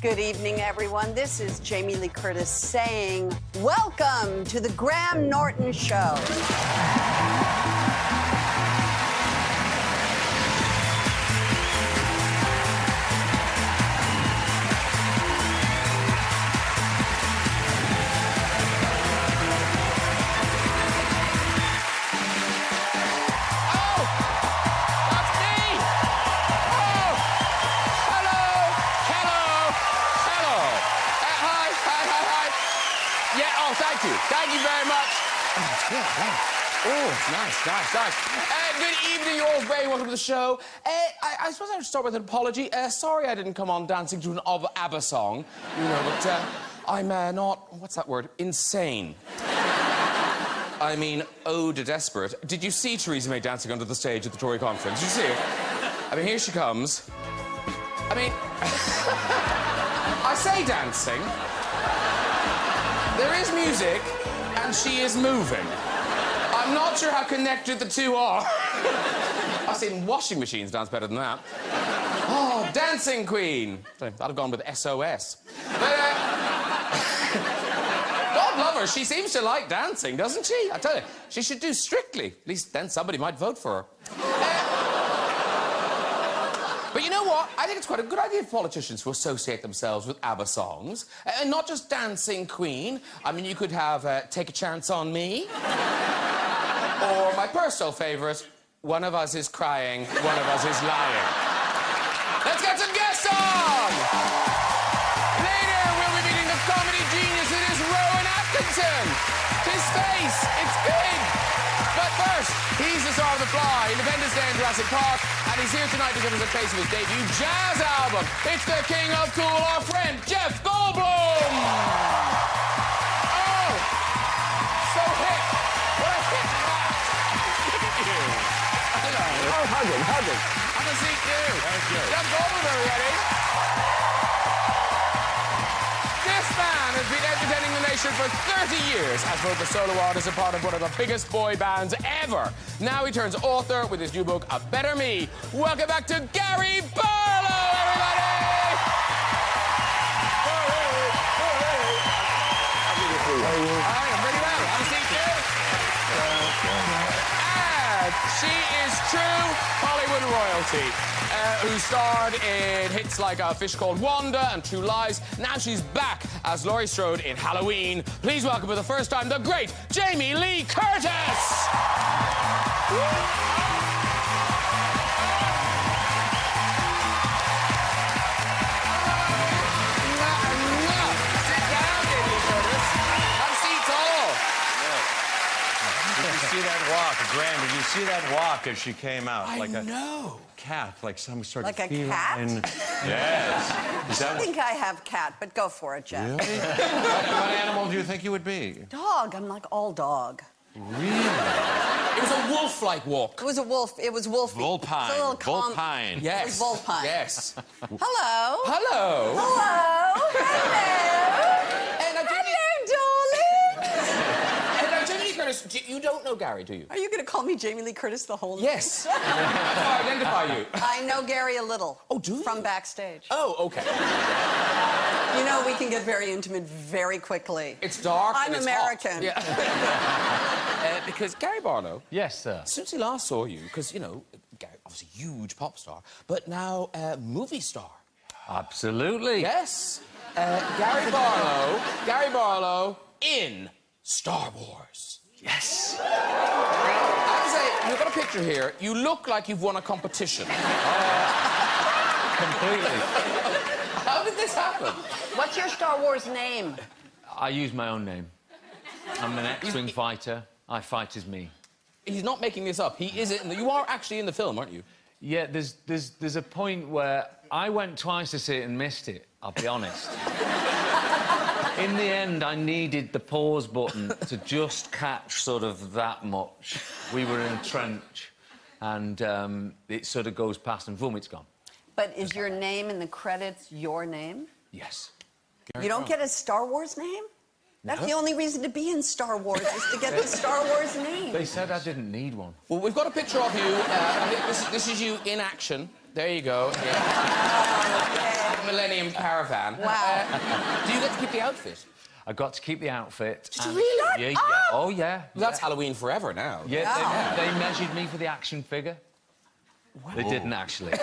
Good evening, everyone. This is Jamie Lee Curtis saying, welcome to the Graham Norton Show. Thank you very much. Oh, it's good. Wow. Oh, it's nice. Good evening, you're all very welcome to the show. I suppose I should start with an apology. Sorry I didn't come on dancing to an ABBA song, you know, but I'm not, what's that word, insane. I mean, ode to desperate. Did you see Theresa May dancing under the stage at the Tory conference? Did you see her? I mean, here she comes. I mean, I say dancing. There is music, and she is moving. I'm not sure how connected the two are. I've seen washing machines dance better than that. Oh, Dancing Queen. I'd have gone with SOS. But, God love her, she seems to like dancing, doesn't she? I tell you, she should do Strictly. At least then somebody might vote for her. But you know what? I think it's quite a good idea for politicians to associate themselves with ABBA songs. And not just Dancing Queen. I mean, you could have Take a Chance on Me. Or my personal favourite, One of Us is Crying, One of Us is Lying. Let's get some guests on! Later, we'll be meeting the comedy genius that is Rowan Atkinson. His face, it's big. But first, he's the star of The Fly, Independence Day and Jurassic Park, and he's here tonight to give us a taste of his debut jazz album. It's the king of cool, our friend, Jeff Goldblum! Oh! So hip! What a hip hat! Look at you! Hello. Oh, hug him. Have a seat, too. Thank you. Jeff Goldblum, everybody. This man has been entertaining the nation for 30 years as both a solo artist and part of one of the biggest boy bands ever. Now he turns author with his new book, A Better Me. Welcome back to Gary Barlow, everybody! Hi, I'm pretty well. Have a seat, too. And she is true Hollywood royalty. Who starred in hits like A Fish Called Wanda and True Lies. Now she's back as Laurie Strode in Halloween. Please welcome for the first time the great Jamie Lee Curtis! Sit down, Jamie Lee Curtis. Have seats all. Did you see that walk, Graham? Did you see that walk as she came out? I know. Cat, like some sort Like of a feline. cat? Yes. Is that I think I have cat, but go for it, Jeff. Really? What animal do you think you would be? Dog. I'm like all dog. Really? It was a wolf-like walk. It was a wolf. It was wolfy. Vulpine. It's a little Vulpine. Yes. It was vulpine. Yes. Hello. Hello. Hello. And now, Jamie, Curtis, you don't know Gary, do you? Are you going to call me Jamie Lee Curtis the whole night? Yes. That's how I identify you. I know Gary a little. Oh, do you? From backstage. Oh, okay. You know, we can get very intimate very quickly. It's dark I'm and it's American. hot. Yeah. Because Gary Barlow... Yes, sir. Since he last saw you, because, you know, Gary, obviously huge pop star, but now movie star. Absolutely. Yes. Gary Barlow in Star Wars. Yes. I have to say, you've got a picture here. You look like you've won a competition. Completely. How did this happen? What's your Star Wars name? I use my own name. I'm an X-Wing fighter. I fight as me. He's not making this up. He is it. You are actually in the film, aren't you? Yeah, there's a point where I went twice to see it and missed it, I'll be honest. In the end, I needed the pause button to just catch sort of that much. We were in a trench, and it sort of goes past and boom, it's gone. But is your name in the credits your name? Yes. You don't get a Star Wars name? That's the only reason to be in Star Wars, is to get the Star Wars name. They said I didn't need one. Well, we've got a picture of you. This is you in action. There you go. Yeah. Millennium Caravan. Wow. Do you get to keep the outfit? I got to keep the outfit. Did you really? Yeah, yeah. Oh, yeah. That's Halloween forever now. Yeah, they measured me for the action figure. Wow. They didn't, actually. It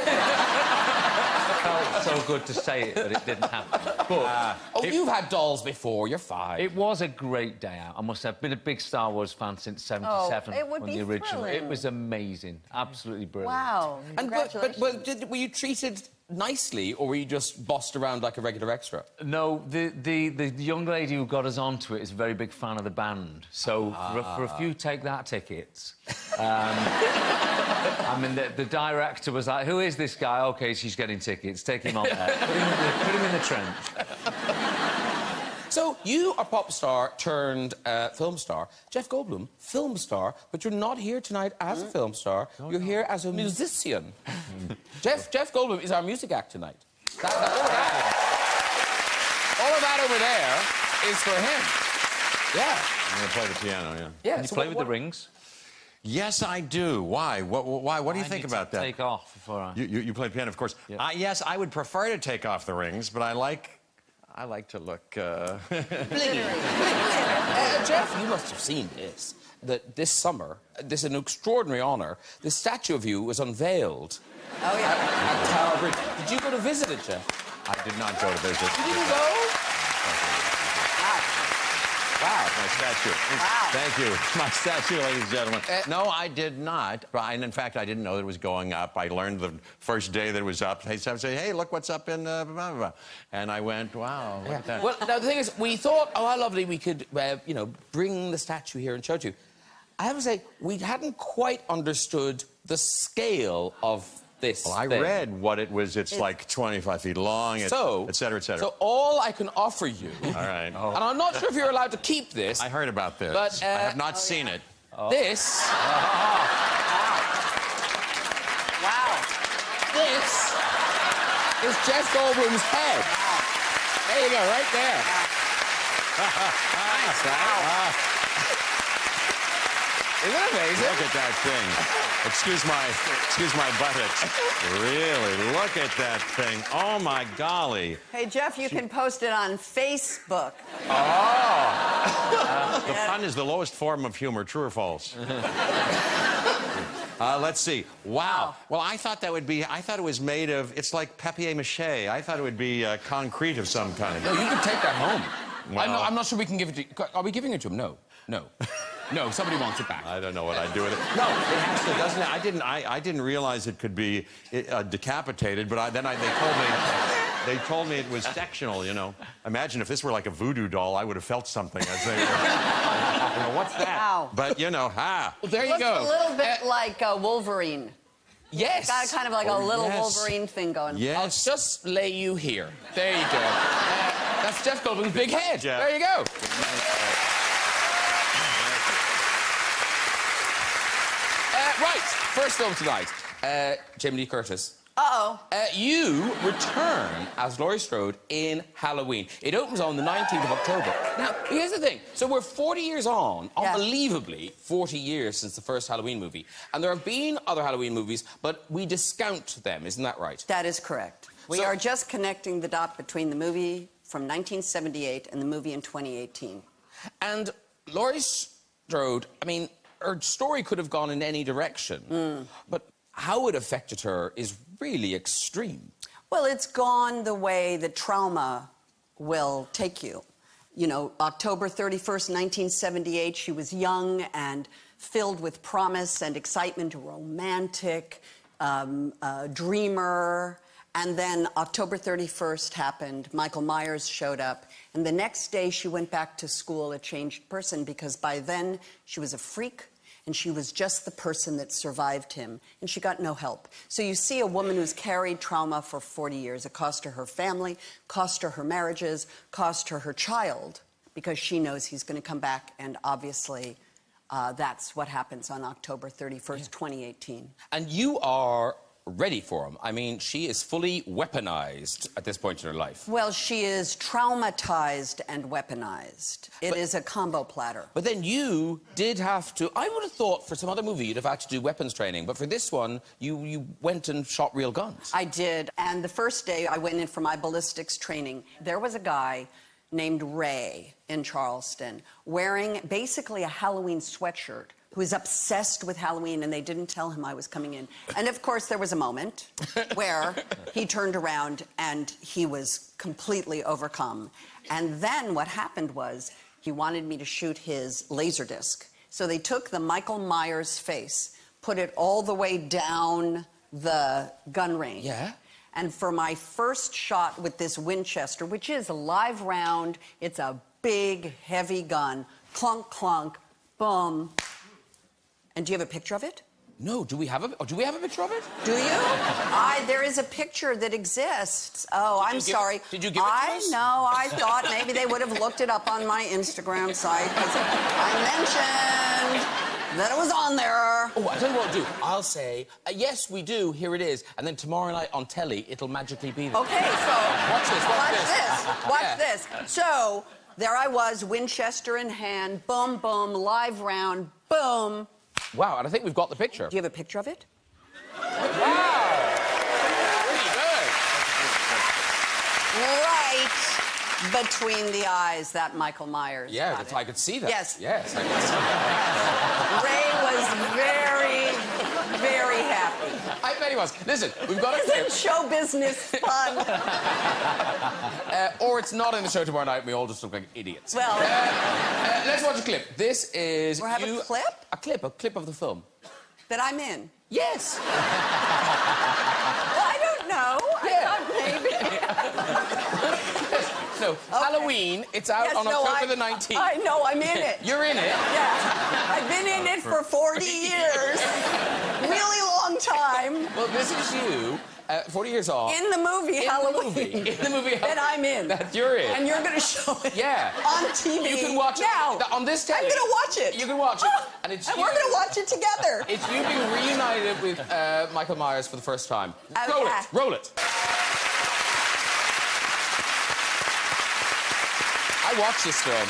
felt so good to say it, but it didn't happen. But you've had dolls before. You're fine. It was a great day out. I must have been a big Star Wars fan since '77. Oh, it would when be the original. thrilling. It was amazing. Absolutely brilliant. Wow. And were you treated nicely, or were you just bossed around like a regular extra? No, the young lady who got us onto it is a very big fan of the band. So for a few Take That tickets, I mean, the director was like, "Who is this guy?" "OK, she's getting tickets. Take him on there. Put him in the trench." So you are pop star turned film star. Jeff Goldblum, film star, but you're not here tonight as a film star. You're here as a musician. Jeff Goldblum is our music act tonight. All of that over there is for him. Yeah. I'm going to play the piano, yeah. Yeah. Can you play with the rings? Yes, I do. Why? What do you think about that? Take off before I... You play piano, of course. Yeah. Yes, I would prefer to take off the rings, but I like to look... Jeff, you must have seen this. That this summer, this is an extraordinary honour, the statue of you was unveiled. Oh, yeah. At Tower Bridge. Did you go to visit it, Jeff? I did not go to visit. You didn't go? Wow, my statue. Wow. Thank you. My statue, ladies and gentlemen. No, I did not. And in fact, I didn't know that it was going up. I learned the first day that it was up. They said, "Hey, look what's up in blah, blah, blah." And I went, "Wow, look at that." Well, now, the thing is, we thought, oh, how lovely we could, you know, bring the statue here and show it to you. I have to say, we hadn't quite understood the scale of this Well, I read what it was. It's like 25 feet long, et cetera, et cetera. So all I can offer you... All right. And I'm not sure if you're allowed to keep this. I heard about this. But, I have not seen it. This... Wow. This is Jeff Goldblum's head. There you go, right there. Nice, right? Isn't it amazing? Look at that thing. Excuse my buttocks. Really, look at that thing. Oh, my golly. Hey, Jeff, you can post it on Facebook. The pun is the lowest form of humor, true or false? Let's see. Wow. Well, I thought it was made of, it's like papier-mâché. I thought it would be concrete of some kind. No, you can take that home. Well, I'm not sure we can give it to you. Are we giving it to him? No. No. No, somebody wants it back. I don't know what I'd do with it. No, it has to, doesn't it? I didn't realize it could be decapitated, but they told me it was sectional, you know. Imagine if this were like a voodoo doll, I would have felt something as they were. You know, what's that? Wow. But, you know, Well, there you Looks go. a little bit like Wolverine. Yes. Got kind of like a little yes. Wolverine thing going. Yes. I'll just lay you here. There you go. That's Jeff Goldblum's big head. Jeff. There you go. Right, first film tonight. Jamie Lee Curtis. Uh-oh. You return as Laurie Strode in Halloween. It opens on the 19th of October. Now, here's the thing. So we're 40 years on, unbelievably, 40 years since the first Halloween movie. And there have been other Halloween movies, but we discount them, isn't that right? That is correct. We are just connecting the dot between the movie from 1978 and the movie in 2018. And Laurie Strode, I mean, her story could have gone in any direction, but how it affected her is really extreme. Well, it's gone the way that trauma will take you. You know, October 31st, 1978, she was young and filled with promise and excitement, a romantic, dreamer. And then October 31st happened, Michael Myers showed up, and the next day she went back to school a changed person because by then she was a freak and she was just the person that survived him, and she got no help. So you see a woman who's carried trauma for 40 years. It cost her her family, cost her her marriages, cost her her child, because she knows he's going to come back, and obviously that's what happens on October 31st, 2018. And you are ready for him. I mean, she is fully weaponized at this point in her life. Well, she is traumatized and weaponized. It is a combo platter. But then you did have to... I would have thought for some other movie you'd have had to do weapons training, but for this one, you went and shot real guns. I did. And the first day I went in for my ballistics training, there was a guy named Ray in Charleston wearing basically a Halloween sweatshirt who was obsessed with Halloween, and they didn't tell him I was coming in. And, of course, there was a moment where he turned around and he was completely overcome. And then what happened was he wanted me to shoot his laser disc. So they took the Michael Myers face, put it all the way down the gun range. Yeah. And for my first shot with this Winchester, which is a live round, it's a big, heavy gun, clunk, clunk, boom. And do you have a picture of it? No, do we have a picture of it? Do you? There is a picture that exists. Oh, I'm sorry. Did you give it to us? No, I thought maybe they would have looked it up on my Instagram site, because I mentioned that it was on there. Oh, I tell you what I'll do. I'll say, yes, we do, here it is, and then tomorrow night on telly, it'll magically be there. Okay, so... Watch this. Watch this. So, there I was, Winchester in hand, boom, boom, live round, boom. Wow, and I think we've got the picture. Do you have a picture of it? Wow! Pretty good. Right between the eyes, that Michael Myers. Yeah, I could see that. Yes. Yes, I could see that. Ray was very, very happy. I bet he was. Listen, we've got a clip. Isn't show business fun? Or it's not in the show tomorrow night, and we all just look like idiots. Well... let's watch a clip. This is... We're having a clip? A clip of the film. That I'm in? Yes. Well, I don't know. Yeah. I thought maybe... So, Halloween, it's out on October the 19th. I know, I'm in it. You're in it? Yeah. I've been in it for 40 years. Really long time. Well, this is you, 40 years old. In the movie Halloween. In the movie That I'm in. That you're in. And you're going to show it. Yeah. On TV. You can watch now. it on this telly. I'm going to watch it. You can watch it. Oh, and it's and we're going to watch it together. It's you being reunited with Michael Myers for the first time. Okay. Roll it. Roll it. I watched this film.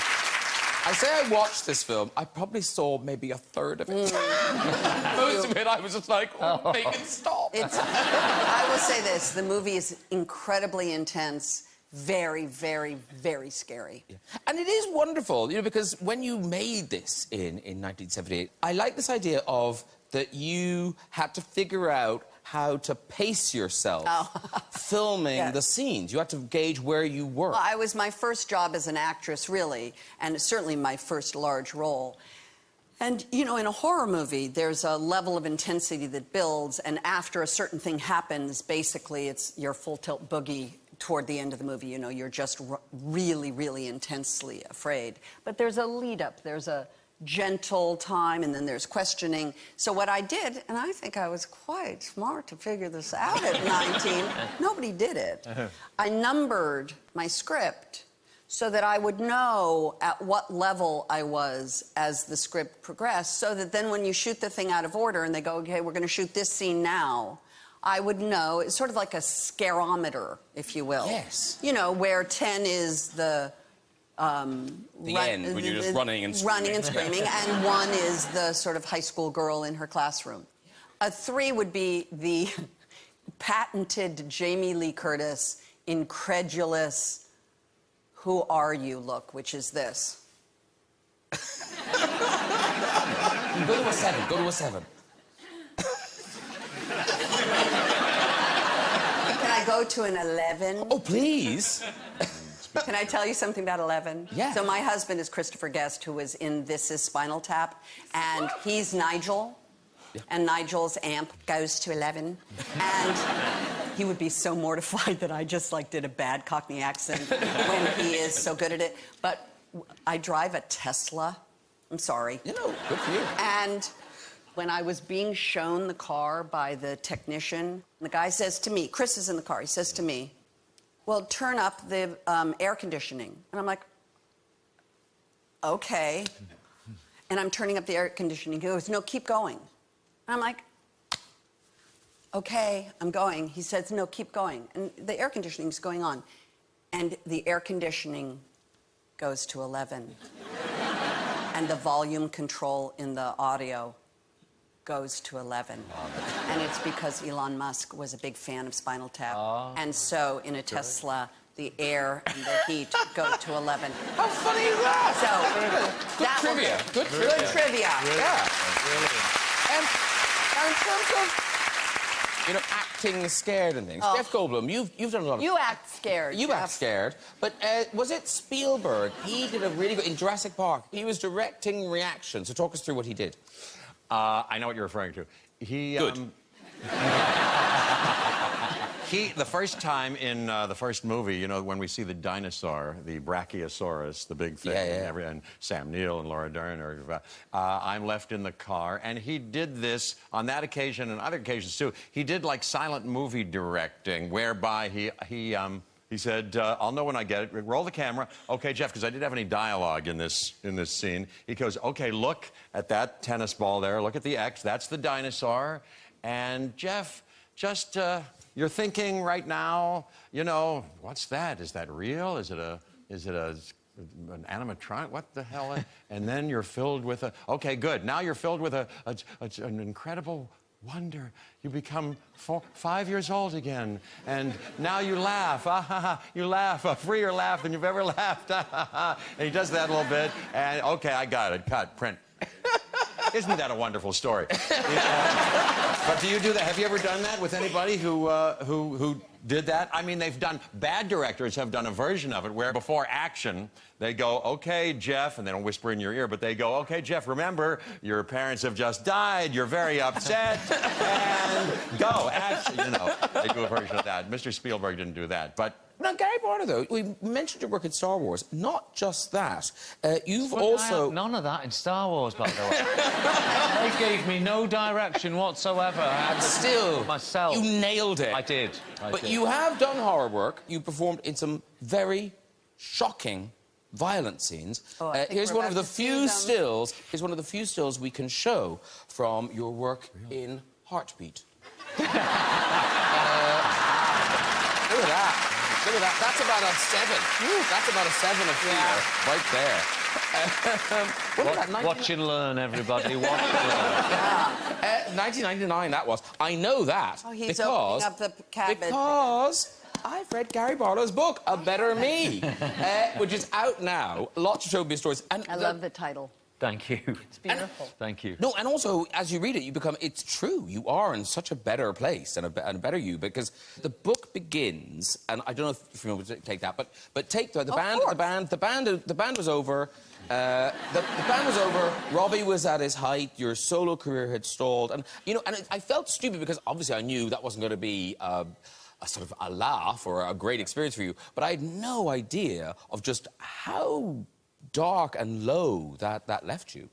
I say I watched this film. I probably saw maybe a third of it. Most of it, I was just like, oh, make it stop. I will say this. The movie is incredibly intense. Very, very, very scary. Yeah. And it is wonderful, you know, because when you made this in 1978, I like this idea of that you had to figure out how to pace yourself filming the scenes. You had to gauge where you were. Well, it was my first job as an actress, really, and certainly my first large role. And, you know, in a horror movie, there's a level of intensity that builds, and after a certain thing happens, basically it's your full-tilt boogie toward the end of the movie. You know, you're just really, really intensely afraid. But there's a lead-up, there's a gentle time, and then there's questioning. So what I did, and I think I was quite smart to figure this out at 19, nobody did it. I numbered my script so that I would know at what level I was as the script progressed, so that then when you shoot the thing out of order and they go, okay, we're going to shoot this scene now, I would know. It's sort of like a scarometer, if you will. Yes. You know, where 10 is the end, when you're just running and screaming. Running and screaming, and 1 is the sort of high school girl in her classroom. A 3 would be the patented Jamie Lee Curtis, incredulous, who are you look, which is this. Go to a 7. Go to a 7. Can I go to an 11? Oh, please. Can I tell you something about 11? Yeah. So my husband is Christopher Guest, who was in This Is Spinal Tap, and he's Nigel, and Nigel's amp goes to 11, and he would be so mortified that I just, like, did a bad Cockney accent when he is so good at it. But I drive a Tesla. I'm sorry. You know, good for you. And when I was being shown the car by the technician, the guy says to me, Chris is in the car, he says to me, well, turn up the air conditioning. And I'm like, okay. And I'm turning up the air conditioning. He goes, no, keep going. And I'm like, okay, I'm going. He says, no, keep going. And the air conditioning's going on. And the air conditioning goes to 11. And the volume control in the audio goes to 11. And it's because Elon Musk was a big fan of Spinal Tap. And so in a Tesla, the air and the heat go to 11. How funny is that? So Good that trivia. was Good trivia. Good trivia. Yeah. Now, in terms of, you know, acting scared and things, Jeff Goldblum, you've done a lot of... You act scared. You act scared, but was it Spielberg? He did a really good... In Jurassic Park, he was directing reactions. So talk us through what he did. I know what you're referring to. He... Good. The first time in the first movie, you know, when we see the dinosaur, the Brachiosaurus, the big thing, and Sam Neill and Laura Dern, I'm left in the car, and he did this on that occasion and other occasions too. He did like silent movie directing, whereby he said, I'll know when I get it. Roll the camera. Okay, Jeff, because I didn't have any dialogue in this scene. He goes, okay, look at that tennis ball there. Look at the X. That's the dinosaur. And Jeff, just... you're thinking right now, you know, what's that? Is that real? Is it an animatronic? What the hell? And then you're filled with a... Okay, good. Now you're filled with an incredible wonder. You become 5 years old again. And now you laugh. You laugh. A freer laugh than you've ever laughed. And he does that a little bit. And, okay, I got it. Cut. Print. Isn't that a wonderful story? But do you do that? Have you ever done that with anybody who did that? I mean, bad directors have done a version of it where before action, they go, okay, Jeff, and they don't whisper in your ear, but they go, okay, Jeff, remember, your parents have just died, you're very upset, and go, action, you know. They do a version of that. Mr. Spielberg didn't do that, but... Now, Gary Barter, though, we mentioned your work in Star Wars. Not just that. You've also... None of that in Star Wars, by the way. They gave me no direction whatsoever. I had to Still, myself. You nailed it. I did. But you have done horror work. You performed in some very shocking, violent scenes. Here's one of the few stills. Here's one of the few stills we can show from your work in Heartbeat. Look at that. Look at that. That's about a 7. That's about a 7 of fear right there. Watch and learn, everybody. Watch and learn. 1999, that was. I know that he's opening up the cabinet. Because I've read Gary Barlow's book, A Better Me, which is out now. Lots of showbiz stories. And I love the title. Thank you. It's beautiful. Thank you. No, and also, as you read it, you become... It's true. You are in such a better place and a better you, because the book begins, and I don't know if you want to take that, but take the band was over. The band was over. Robbie was at his height. Your solo career had stalled, and you know, and I felt stupid because obviously I knew that wasn't going to be a sort of a laugh or a great experience for you, but I had no idea of just how dark and low that left you.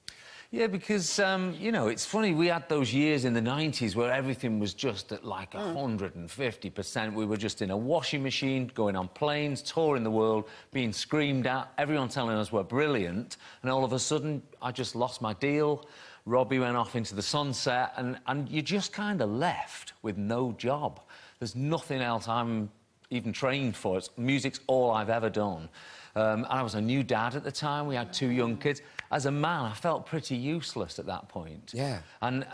Yeah, because, you know, it's funny, we had those years in the 90s where everything was just at like 150%. We were just in a washing machine, going on planes, touring the world, being screamed at, everyone telling us we're brilliant, and all of a sudden, I just lost my deal. Robbie went off into the sunset, and you're just kind of left with no job. There's nothing else I'm even trained for. Music's all I've ever done. And I was a new dad at the time. We had 2 young kids. As a man, I felt pretty useless at that point. Yeah. And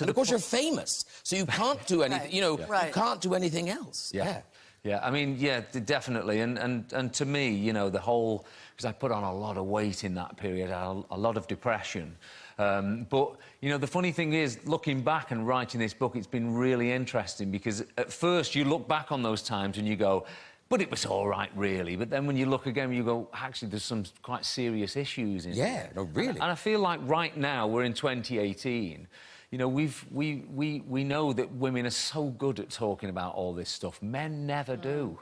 of course, you're famous, so you can't do anything. You know, you can't do anything else. Yeah. Yeah. I mean, yeah, definitely. And to me, you know, the whole, because I put on a lot of weight in that period, a lot of depression. But, you know, the funny thing is, looking back and writing this book, it's been really interesting because at first you look back on those times and you go, but it was all right, really. But then when you look again, you go, actually, there's some quite serious issues in here. No, really. And I feel like right now, we're in 2018. You know, we know that women are so good at talking about all this stuff. Men never do.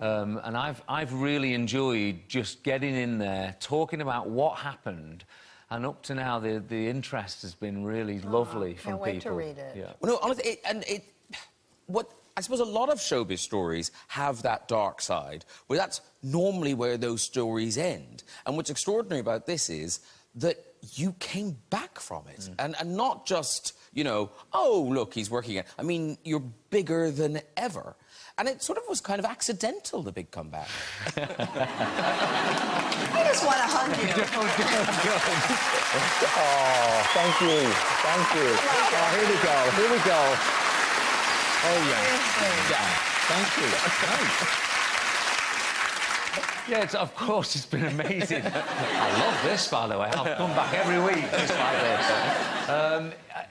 And I've really enjoyed just getting in there, talking about what happened. And up to now, the interest has been really lovely from people. Can't wait to read it. Yeah. Well, no, honestly, I suppose a lot of showbiz stories have that dark side, where that's normally where those stories end. And what's extraordinary about this is that you came back from it. And not just you know, oh, look, he's working it. I mean, you're bigger than ever. And it sort of was kind of accidental, the big comeback. I just want to hug you. Oh, thank you. Thank you. Oh, here we go. Here we go. Oh, yeah. Yeah. Thank you. Nice. Yeah, of course, it's been amazing. I love this, by the way. I'll come back every week just like this.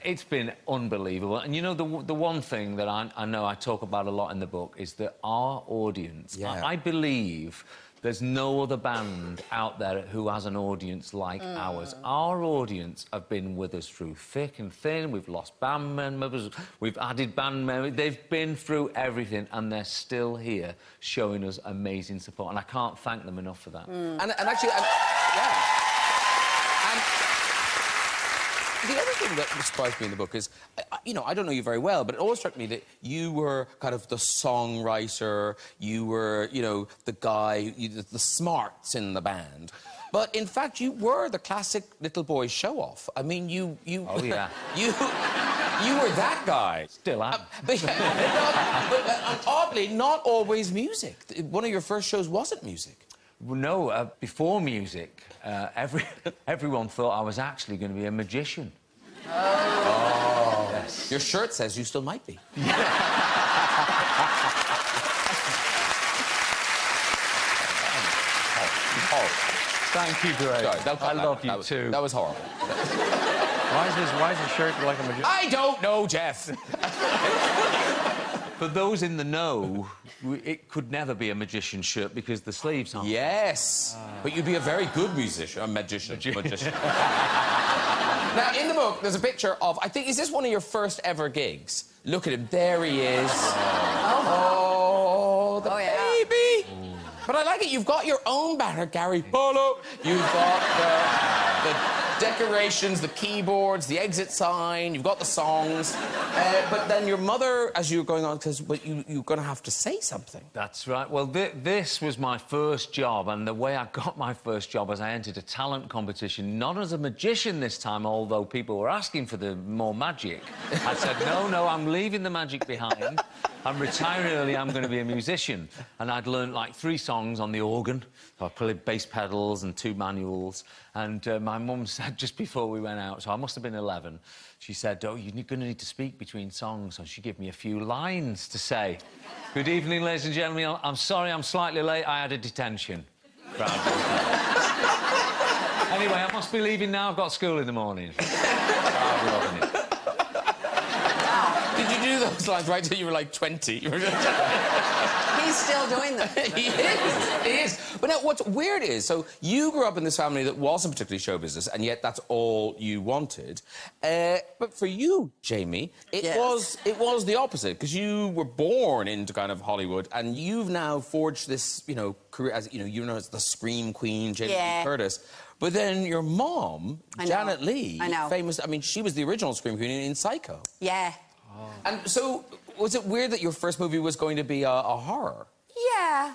It's been unbelievable. And, you know, the one thing that I know I talk about a lot in the book is that our audience... Yeah. I believe there's no other band out there who has an audience like ours. Our audience have been with us through thick and thin. We've lost band members. We've added band members. They've been through everything, and they're still here showing us amazing support. And I can't thank them enough for that. And actually... yeah. And the other thing that surprised me in the book is, you know, I don't know you very well, but it always struck me that you were kind of the songwriter, you were, you know, the guy, the smarts in the band. But, in fact, you were the classic little boy show-off. I mean, you... Oh, yeah. You were that guy. Still am. But oddly, not always music. One of your first shows wasn't music. Well, no, before music, everyone thought I was actually going to be a magician. Oh. Yes. Your shirt says you still might be. Thank you, Greg. Sorry, I love you too. That was horrible. Why is his shirt like a magician? I don't know, Jeff. For those in the know, it could never be a magician's shirt because the sleeves aren't. Yes. But you'd be a very good musician. A magician. Now, in the book, there's a picture of... I think... Is this one of your first ever gigs? Look at him. There he is. Oh, the baby. Yeah. But I like it. You've got your own banner, Gary Polo. You've got the decorations, the keyboards, the exit sign. You've got the songs. But then your mother, as you were going on, says, well, you're going to have to say something. That's right. Well, this was my first job, and the way I got my first job was I entered a talent competition, not as a magician this time, although people were asking for the more magic. I said, no, I'm leaving the magic behind. I'm retiring early, I'm going to be a musician. And I'd learned, like, 3 songs on the organ. So I played bass pedals and 2 manuals. And my mum said, just before we went out, so I must have been 11, she said, oh, you're going to need to speak between songs. So she gave me a few lines to say. Good evening, ladies and gentlemen. I'm sorry I'm slightly late. I had a detention. Anyway, I must be leaving now. I've got school in the morning. I'm loving it. Did you do those lines right till you were, like, 20? He's still doing them. He is. But now, what's weird is, so you grew up in this family that wasn't particularly show business, and yet that's all you wanted. But for you, Jamie, it was the opposite, because you were born into kind of Hollywood, and you've now forged this, you know, career as, you know, as the Scream Queen, Jamie Lee Curtis. But then your mom, Janet Leigh, famous, I mean, she was the original Scream Queen in Psycho. Yeah. And so, was it weird that your first movie was going to be a horror? Yeah,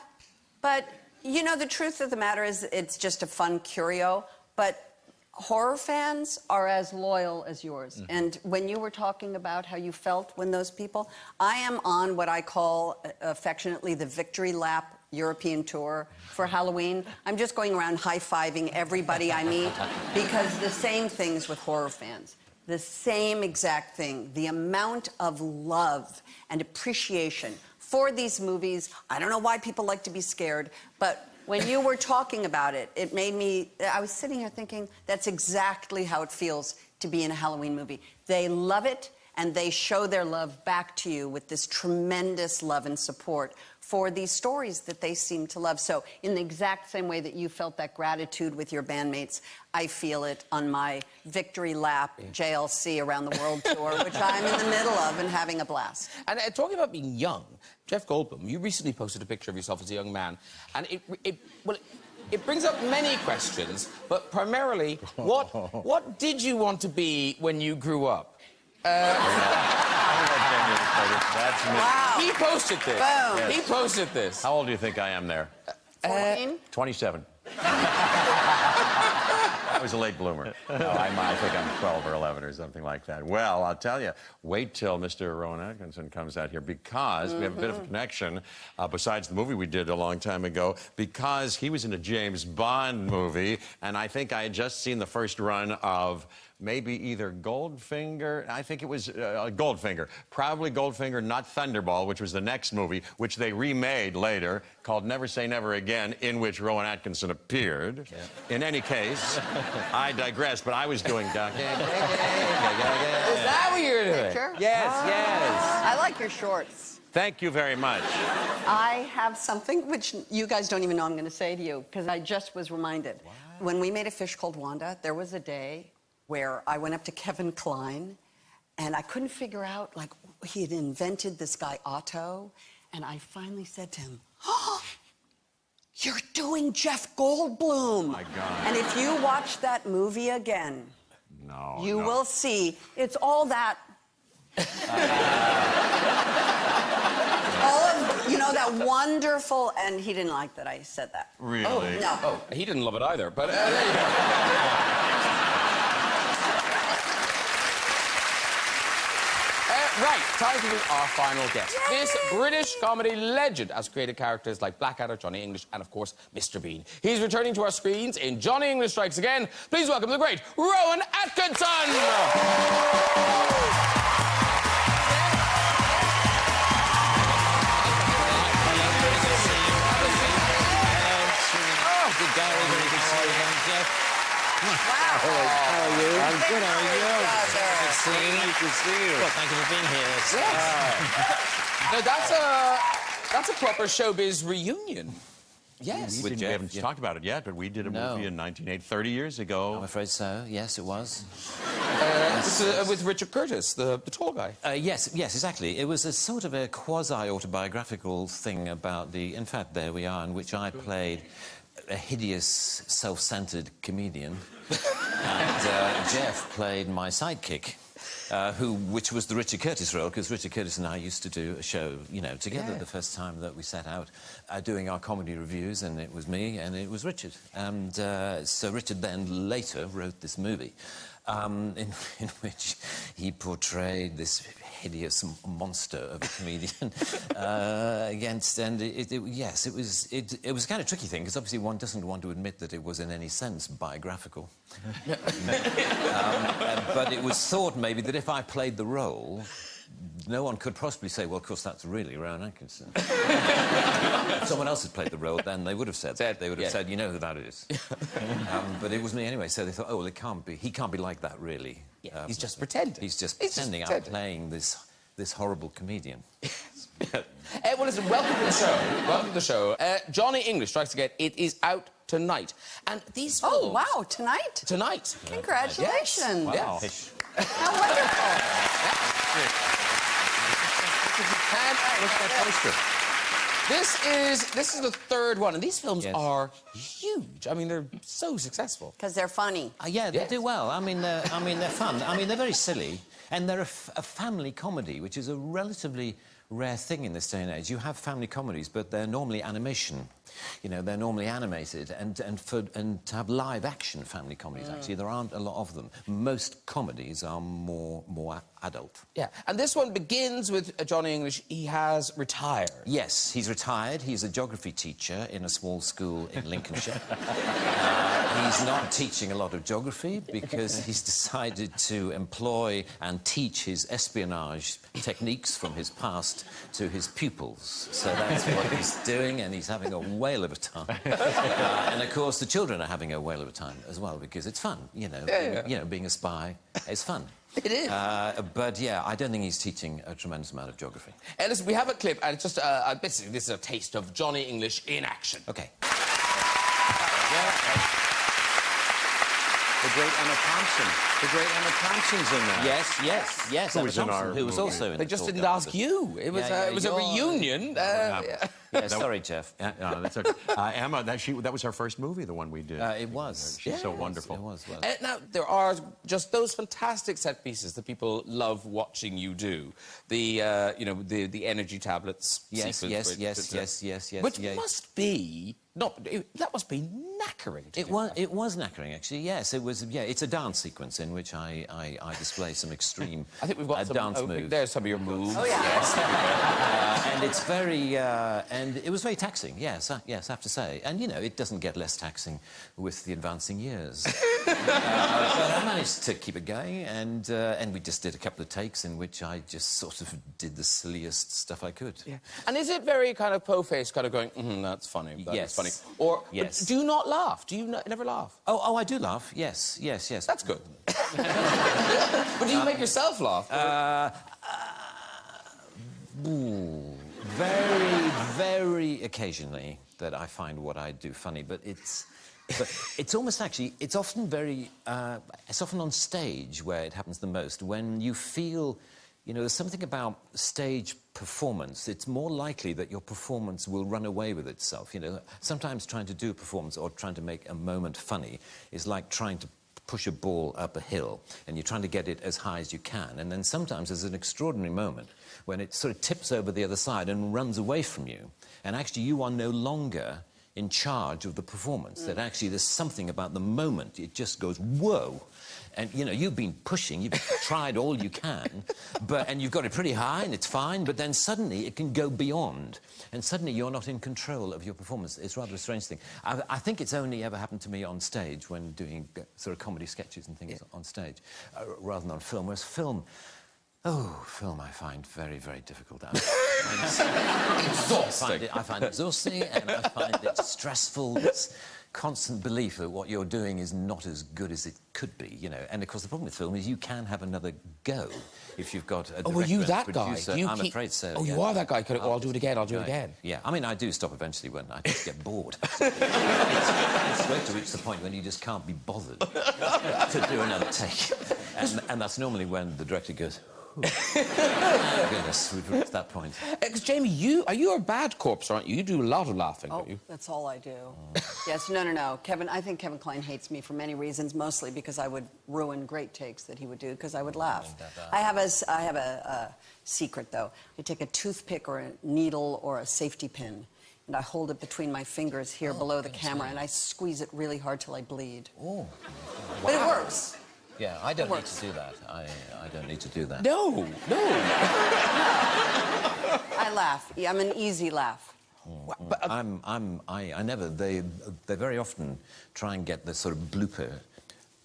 but, you know, the truth of the matter is it's just a fun curio, but horror fans are as loyal as yours. Mm-hmm. And when you were talking about how you felt when those people... I am on what I call, affectionately, the Victory Lap European tour for Halloween. I'm just going around high-fiving everybody I meet, because the same things with horror fans. The same exact thing. The amount of love and appreciation for these movies. I don't know why people like to be scared, but when you were talking about it, it made me... I was sitting here thinking, that's exactly how it feels to be in a Halloween movie. They love it, and they show their love back to you with this tremendous love and support for these stories that they seem to love. So in the exact same way that you felt that gratitude with your bandmates, I feel it on my Victory Lap JLC Around the World tour, which I'm in the middle of and having a blast. And talking about being young, Jeff Goldblum, you recently posted a picture of yourself as a young man, and it brings up many questions, but primarily, what did you want to be when you grew up? That's me. Wow. He posted this. Boom. He posted this. How old do you think I am there? 14? 27. was a late bloomer. No, I think I'm 12 or 11 or something like that. Well, I'll tell you, wait till Mr. Rowan Atkinson comes out here because we have a bit of a connection, besides the movie we did a long time ago, because he was in a James Bond movie, and I think I had just seen the first run of maybe either Goldfinger, I think it was Goldfinger, probably Goldfinger, not Thunderball, which was the next movie, which they remade later, called Never Say Never Again, in which Rowan Atkinson appeared. Yeah. In any case, I digress, but I was doing... Is that what you were doing? Sure. Yes, yes. I like your shorts. Thank you very much. I have something which you guys don't even know I'm going to say to you, because I just was reminded. What? When we made A Fish Called Wanda, there was a day where I went up to Kevin Kline, and I couldn't figure out, like, he had invented this guy, Otto, and I finally said to him, "Oh, you're doing Jeff Goldblum." Oh, my God. And if you watch that movie again, you will see it's all that... all of, you know, that wonderful... And he didn't like that I said that. Really? Oh, no. Oh, he didn't love it either, but there you go. Right, time to meet our final guest. Yay! This British comedy legend has created characters like Blackadder, Johnny English, and, of course, Mr. Bean. He's returning to our screens in Johnny English Strikes Again. Please welcome the great Rowan Atkinson! How are you? I'm good, how are you? Nice to see you. Well, thank you for being here. Now, that's a proper showbiz reunion. Yes. We haven't talked about it yet, but we did a movie in 1980, 30 years ago. I'm afraid so. Yes, it was. With Richard Curtis, the tall guy. Yes, exactly. It was a sort of a quasi-autobiographical thing about the... In fact, there we are, in which I played a hideous, self-centered comedian. And Jeff played my sidekick. Which was the Richard Curtis role, because Richard Curtis and I used to do a show, you know, together the first time that we set out doing our comedy reviews, and it was me and it was Richard. And so Richard then later wrote this movie in which he portrayed this hideous monster of a comedian against, and yes, it was a kind of tricky thing, because obviously one doesn't want to admit that it was in any sense biographical. But it was thought maybe that if I played the role, no one could possibly say, well, of course, that's really Rowan Atkinson. If someone else had played the role, then they would have said that. They would have said, you know who that is. But it was me anyway, so they thought, oh, well, it can't be. He can't be like that, really. Yeah, he's just pretending. He's just pretending. I'm playing this horrible comedian. Well, listen, welcome to the show. Welcome to the show. Johnny English Strikes Again. It is out tonight. And these films... Oh, wow, tonight? Tonight. Congratulations. Wow. Yes. How wonderful. And look at that poster. This is the third one, and these films are huge. I mean, they're so successful. Because they're funny. Yeah, they do well. I mean, they're fun. I mean, they're very silly, and they're a family comedy, which is a relatively rare thing in this day and age. You have family comedies, but they're normally animation. You know, they're normally animated, and to have live-action family comedies, actually, there aren't a lot of them. Most comedies are more adult. Yeah, and this one begins with Johnny English. He has retired. Yes, he's retired. He's a geography teacher in a small school in Lincolnshire. He's not teaching a lot of geography because he's decided to employ and teach his espionage techniques from his past to his pupils. So that's what he's doing, and he's having a whale of a time. And, of course, the children are having a whale of a time as well, because it's fun, you know. You know, being a spy is fun. It is. But, yeah, I don't think he's teaching a tremendous amount of geography. Listen, we have a clip, and it's just... basically, this is a taste of Johnny English in action. OK. The great Emma Thompson. The great Emma Thompson's in there. Yes. Who was in our who was movie. also in They just didn't ask you. It was, it was a reunion. Yeah, sorry, Jeff. No, that's okay. Emma, that was her first movie, the one we did. It was. She's so wonderful. It was. Now, there are just those fantastic set pieces that people love watching you do. The, you know, the energy tablets Yes. sequence. Which Yes. must be... that must be knackering. It was knackering, actually, yes. It was, yeah, it's a dance sequence in which I display some extreme I think we've got some dance moves. There's some of your moves. Oh, yeah. Yes. And it's very, and it was very taxing, yes, yes, I have to say. And, you know, it doesn't get less taxing with the advancing years. But I managed to keep it going, and we just did a couple of takes in which I just sort of did the silliest stuff I could. Yeah. And is it very kind of po-faced, kind of going, that's funny, that's funny? Or yes. Do you not laugh? Do you never laugh? Oh, I do laugh, yes, yes, yes. That's good. But do you make yourself laugh? Very, very occasionally that I find what I do funny, but it's almost actually, it's often on stage where it happens the most, when you feel, you know, there's something about stage performance. It's more likely that your performance will run away with itself, you know. Sometimes trying to do a performance or trying to make a moment funny is like trying to push a ball up a hill, and you're trying to get it as high as you can, and then sometimes there's an extraordinary moment when it sort of tips over the other side and runs away from you, and actually you are no longer in charge of the performance, that actually there's something about the moment, it just goes, whoa. And, you know, you've been pushing, you've tried all you can, and you've got it pretty high, and it's fine, but then suddenly it can go beyond, and suddenly you're not in control of your performance. It's rather a strange thing. I think it's only ever happened to me on stage when doing sort of comedy sketches and things on stage, rather than on film, whereas film I find very, very difficult. Exhausting. I find it exhausting, and I find it stressful. It's constant belief that what you're doing is not as good as it could be, you know. And, of course, the problem with film is you can have another go if you've got a director were you and that producer. guy? I'm afraid so. Oh, yeah. you are that guy. I'll do it again, I'll do it again. Yeah, I mean, I do stop eventually when I just get bored. It's great to reach the point when you just can't be bothered to do another take. And that's normally when the director goes, oh, goodness, we've reached that point. Because, Jamie, you're a bad corpse, aren't you? You do a lot of laughing, don't you? That's all I do. Yes, no. I think Kevin Kline hates me for many reasons, mostly because I would ruin great takes that he would do because I would laugh. I have a secret, though. I take a toothpick or a needle or a safety pin, and I hold it between my fingers here below the camera, and I squeeze it really hard till I bleed. Oh. But it works. Yeah, I don't need to do that. I don't need to do that. No. I laugh. Yeah, I'm an easy laugh. But I never. They very often try and get the sort of blooper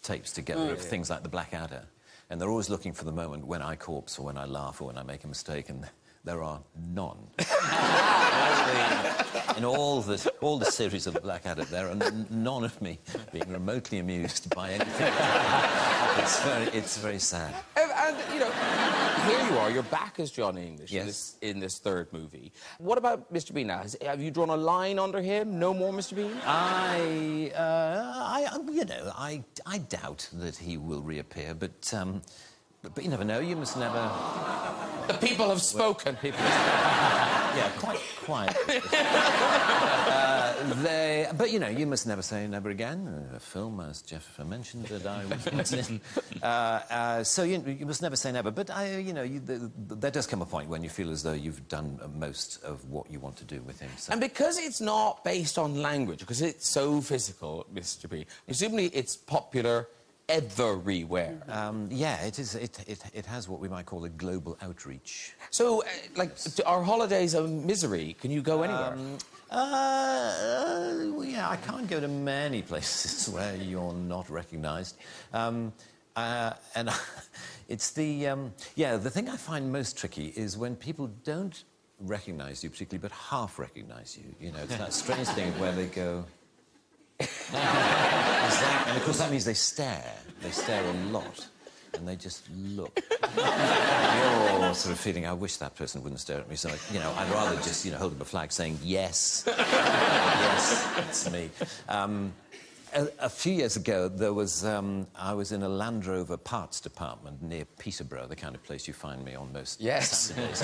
tapes together of things like the Blackadder, and they're always looking for the moment when I corpse or when I laugh or when I make a mistake, and there are none. In all the series of the Blackadder, there are none of me being remotely amused by anything. It's very sad. And, you know, here you are, you're back as Johnny English in this third movie. What about Mr. Bean now? Have you drawn a line under him? No more Mr. Bean? You know, I doubt that he will reappear, but you never know. You must never. The people have spoken. Yeah, quite. But, you know, you must never say never again. A film, as Jeff mentioned, that I was in. So you must never say never. But, you know, there does come a point when you feel as though you've done most of what you want to do with him. So. And because it's not based on language, because it's so physical, Mr. Bean, presumably it's popular everywhere. Yeah, it is. It has what we might call a global outreach. So, like, are holidays a misery? Can you go anywhere? Well, yeah, I can't go to many places where you're not recognised. And it's the thing I find most tricky is when people don't recognise you particularly, but half recognise you. You know, it's that strange thing where they go. And of course that means they stare. They stare a lot, and they just look. You're sort of feeling, I wish that person wouldn't stare at me. So, you know, I'd rather just, you know, hold up a flag saying yes, yes, it's me. A few years ago, there was I was in a Land Rover parts department near Peterborough, the kind of place you find me on most Saturdays.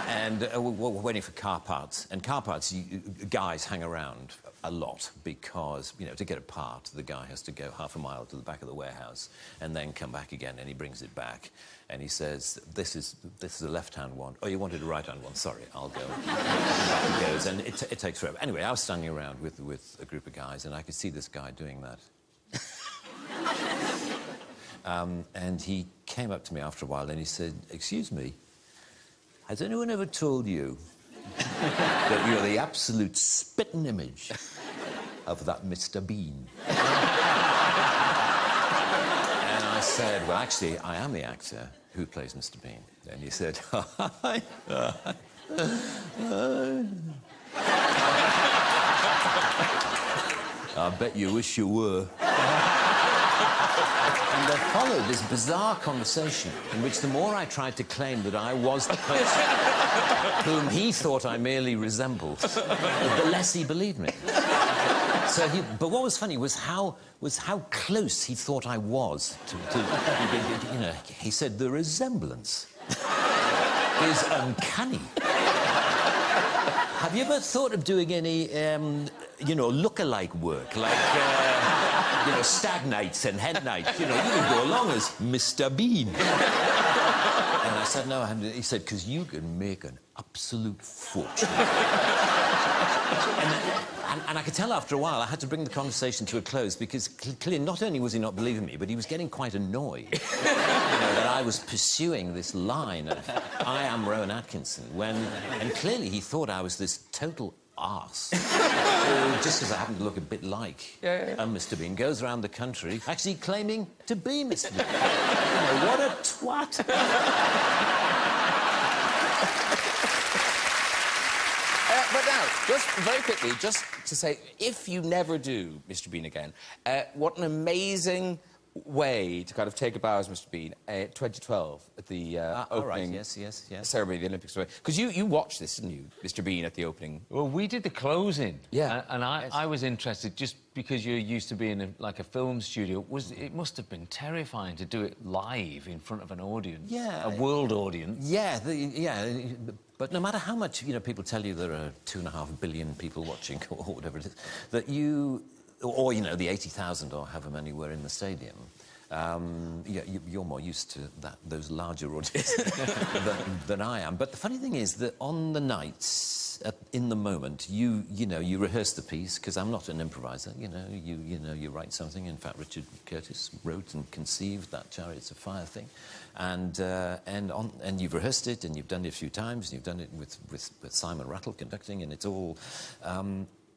And we're waiting for car parts. And car parts, guys hang around a lot because, you know, to get a part, the guy has to go half a mile to the back of the warehouse and then come back again, and he brings it back. And he says, this is a left-hand one. Oh, you wanted a right-hand one. Sorry, I'll go. Back he goes, and it takes forever. Anyway, I was standing around with a group of guys, and I could see this guy doing that. And he came up to me after a while, and he said, "Excuse me, has anyone ever told you that you're the absolute spitting image of that Mr. Bean?" And I said, "Well, actually, I am the actor who plays Mr. Bean." And he said, "I bet you wish you were." And there followed this bizarre conversation in which the more I tried to claim that I was the person whom he thought I merely resembled, the less he believed me. But what was funny was how close he thought I was to you know, he said the resemblance is uncanny. Have you ever thought of doing any, you know, look-alike work, like, you know, Stag Nights and Hen Nights? You know, you could go along as Mr. Bean. And I said, no, I haven't. He said, because you can make an absolute fortune. And I could tell after a while I had to bring the conversation to a close because clearly not only was he not believing me, but he was getting quite annoyed you know, that I was pursuing this line of I am Rowan Atkinson and clearly he thought I was this total arse. Just because I happen to look a bit like Mr. Bean, goes around the country actually claiming to be Mr. Bean. You know, what a twat. But now, just very quickly, just to say, if you never do Mr. Bean again, what an amazing way to kind of take a bow as Mr. Bean. 2012 at the opening yes. ceremony of the Olympics. Because you watched this, didn't you, Mr. Bean at the opening? Well, we did the closing. Yeah. And I was interested just because you're used to being in like a film studio. It must have been terrifying to do it live in front of an audience. Yeah. A world audience. Yeah, but no matter how much, you know, people tell you there are 2.5 billion people watching or whatever it is, that you... Or, you know, the 80,000 or however many were in the stadium. You're more used to those larger audiences than I am. But the funny thing is that on the nights, in the moment, you rehearse the piece, because I'm not an improviser, you know, you write something. In fact, Richard Curtis wrote and conceived that Chariots of Fire thing. And you've rehearsed it, and you've done it a few times, and you've done it with Simon Rattle conducting, and it's all...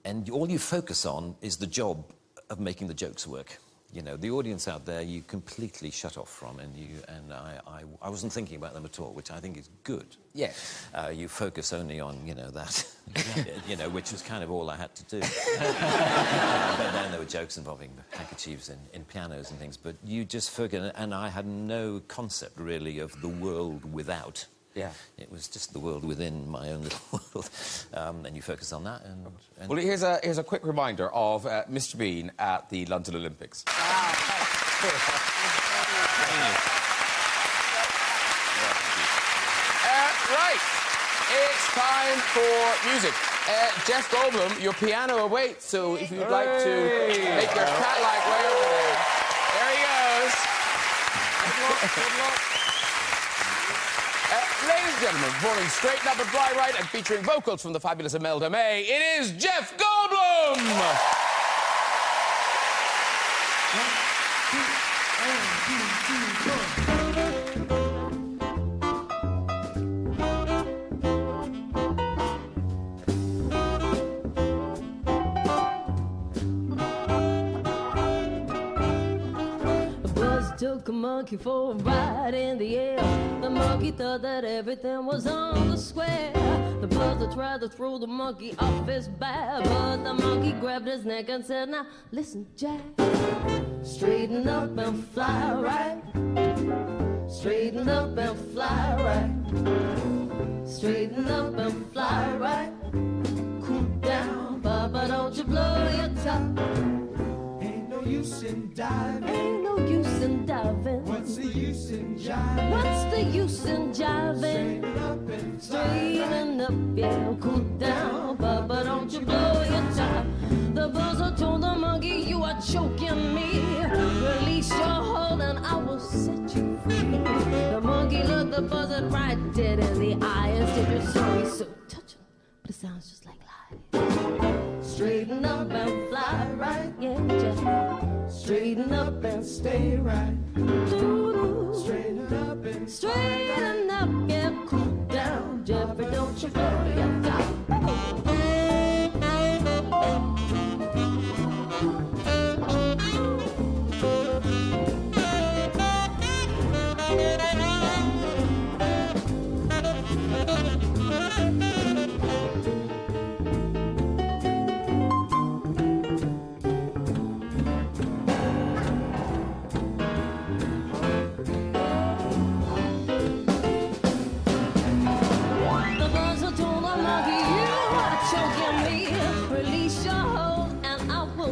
And all you focus on is the job of making the jokes work. You know, the audience out there, you completely shut off from, and I wasn't thinking about them at all, which I think is good. Yeah. You focus only on, you know, that, you know, which was kind of all I had to do. But then there were jokes involving handkerchiefs in pianos and things, but you just focus, and I had no concept, really, of the world without. Yeah. It was just the world within my own little world. And you focus on that and... Well, here's a quick reminder of Mr. Bean at the London Olympics. Wow. Right. It's time for music. Jeff Goldblum, your piano awaits, so if you'd like to make your cat-like way over there. There he goes. Good luck. Ladies and gentlemen, performing straight up and fly right and featuring vocals from the fabulous Imelda May, it is Jeff Goldblum! Took a monkey for a ride in the air. The monkey thought that everything was on the square. The buzzer tried to throw the monkey off his back, but the monkey grabbed his neck and said, now listen, Jack, straighten up and fly right. Straighten up and fly right. Straighten up and fly right. Cool down, Papa, don't you blow your top. Ain't no use in diving. Ain't no use in diving. What's the use in jiving? What's the use in jiving? Straighten up and Straighten up, yeah, cool down, Papa, don't you blow your top. The buzzer told the monkey, you are choking me. Release your hold and I will set you free. The monkey the buzzard right dead in the eye. Instead your story so touching, but it sounds just like lies. Straighten up and fly right, yeah, just straighten up and stay right. Straighten up and straighten up, yeah, cool down, Jeffrey, don't you blow your top.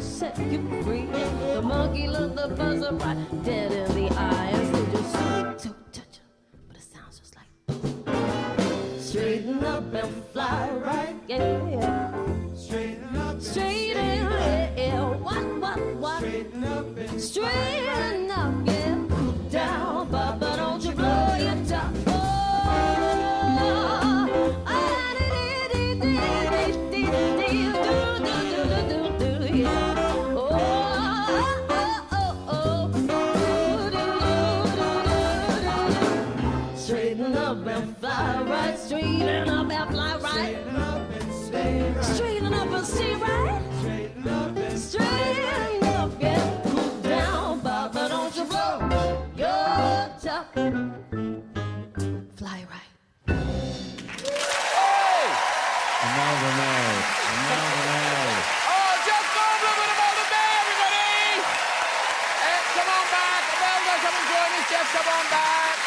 Set you free. The monkey looked the buzzer right dead in the eye. And so just so touching, but it sounds just like straighten up and fly right, yeah. Straighten up, straighten, yeah. What? Straighten up and straighten up, yeah. Cool down, but don't you blow your top. Straighten up and fly right, straighten up and fly right. Straighten up and stay right. Straighten up, yeah. Cool down, but don't you blow your top. Fly right. Amalgamate. Oh, Jeff Goldblum and Imelda May, everybody! Come on back. Imelda, come and join us. Jeff, come on back.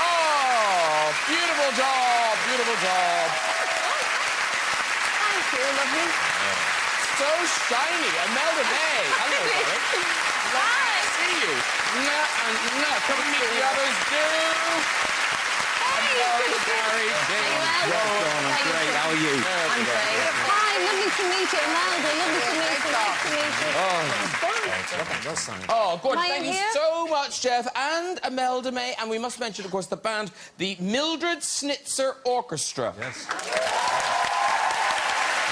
Oh, beautiful job, beautiful job. Thank you, lovely. So shiny. Imelda May. Hello, darling. Lovely to see you. Come and meet the others, do. Hello, Gary, Dave, Rowan. I'm great. How are you? I'm great. Hi, lovely to meet you, Imelda. Lovely to meet you. Nice to meet you. Oh, gorgeous. Am I Thank you here? so much, Jeff, and Imelda May. And we must mention, of course, the band, the Mildred Snitzer Orchestra. Yes.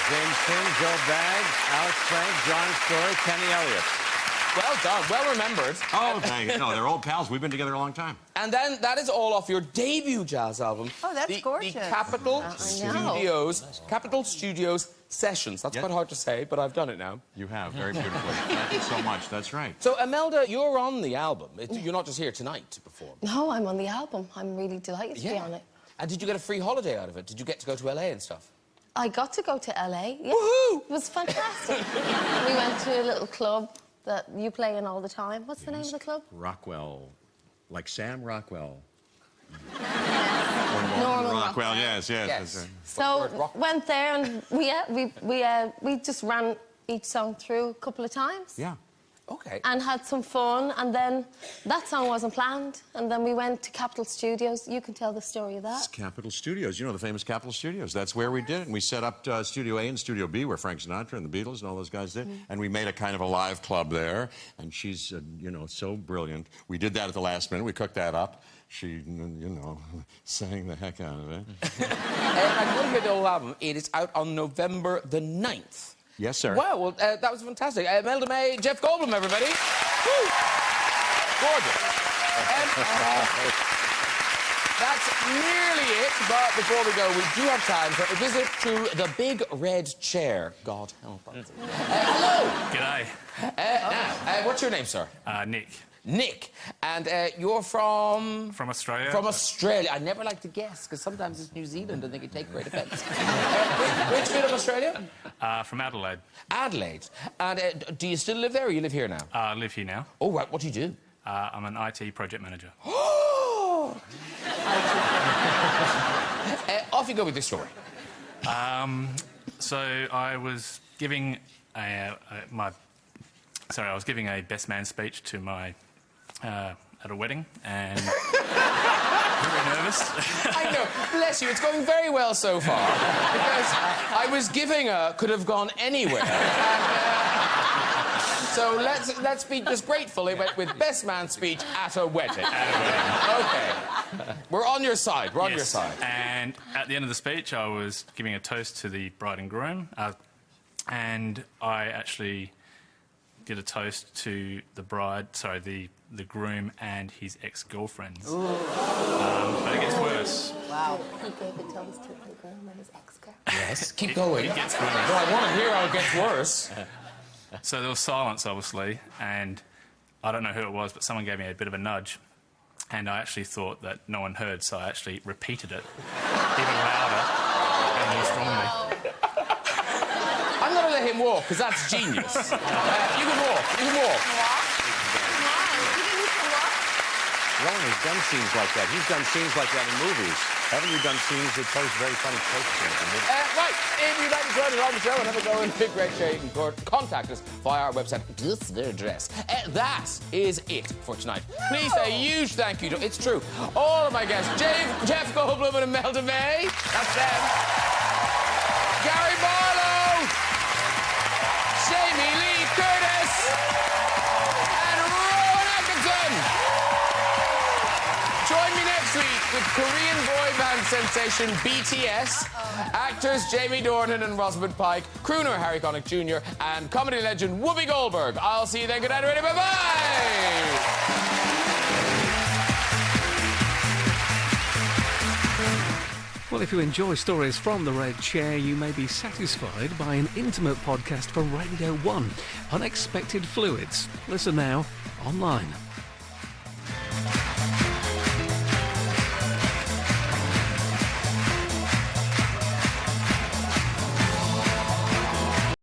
James King, Joe Baggs, Alex Frank, John Story, Kenny Elliott. Well done, well remembered. Oh, thank you. No, they're old pals. We've been together a long time. And then that is all off your debut jazz album. Oh, that's the, gorgeous. The Capitol Studios Sessions. That's Yep. quite hard to say, but I've done it now. You have, very beautifully. Thank you so much. That's right. So, Imelda, you're on the album. You're not just here tonight to perform. No, I'm on the album. I'm really delighted to be on it. And did you get a free holiday out of it? Did you get to go to LA and stuff? I got to go to LA. Yeah. Woohoo! It was fantastic. We went to a little club that you play in all the time. What's the name of the club? Rockwell. Like Sam Rockwell. Norman Rockwell, yes. Yes. So went there and we just ran each song through a couple of times. Yeah. Okay. And had some fun, and then that song wasn't planned, and then we went to Capitol Studios. You can tell the story of that. It's Capitol Studios. You know the famous Capitol Studios. That's where we did it. And we set up Studio A and Studio B, where Frank Sinatra and the Beatles and all those guys did. And we made a kind of a live club there. And she's, you know, so brilliant. We did that at the last minute. We cooked that up. She, you know, sang the heck out of it. I'm going to hear the whole album. It is out on November the 9th. Yes, sir. Wow, well, that was fantastic. Imelda May, Jeff Goldblum, everybody. Woo! Gorgeous. That's nearly it, but before we go, we do have time for a visit to the Big Red Chair. God help us. Hello. G'day. Now, what's your name, sir? Nick. Nick. And you're from... From Australia. From Australia. I never like to guess, because sometimes it's New Zealand and they can take great offence. Which bit of Australia? From Adelaide. Adelaide. And do you still live there, or you live here now? I live here now. Oh, right. What do you do? I'm an IT project manager. Off you go with this story. So I was giving I was giving a best man speech to my at a wedding, and very nervous. I know. Bless you. It's going very well so far. Because I was giving could have gone anywhere. So let's be just grateful it went with best man speech at a wedding. Okay. We're on your side. We're on your side. And at the end of the speech, I was giving a toast to the bride and groom, and I actually did a toast to the the groom and his ex-girlfriends. But it gets worse. Wow. He gave a toast to the groom and his ex-girl. Yes, keep going. It gets worse. No, I want to hear how it gets worse. So there was silence, obviously, and I don't know who it was, but someone gave me a bit of a nudge, and I actually thought that no one heard, so I actually repeated it even louder and more strongly. I'm going to let him walk, because that's genius. You can walk. You can walk. Rowan has done scenes like that. He's done scenes like that in movies. Haven't you done scenes that post very funny post scenes in movies? Right, if you'd like to join us on the show and have a go in big great shade, you can contact us via our website. This is their address. That is it for tonight. Please say a huge thank you to, it's true, all of my guests, Jeff Goldblum and Imelda May. That's them. Gary Barlow. Jamie Lee Curtis. And Rowan Atkinson. Join me next week with Korean boy band sensation BTS, actors Jamie Norton and Rosamund Pike, crooner Harry Connick Jr., and comedy legend Whoopi Goldberg. I'll see you then. Good night, everybody. Bye-bye! Well, if you enjoy stories from the Red Chair, you may be satisfied by an intimate podcast for Radio 1, Unexpected Fluids. Listen now, online.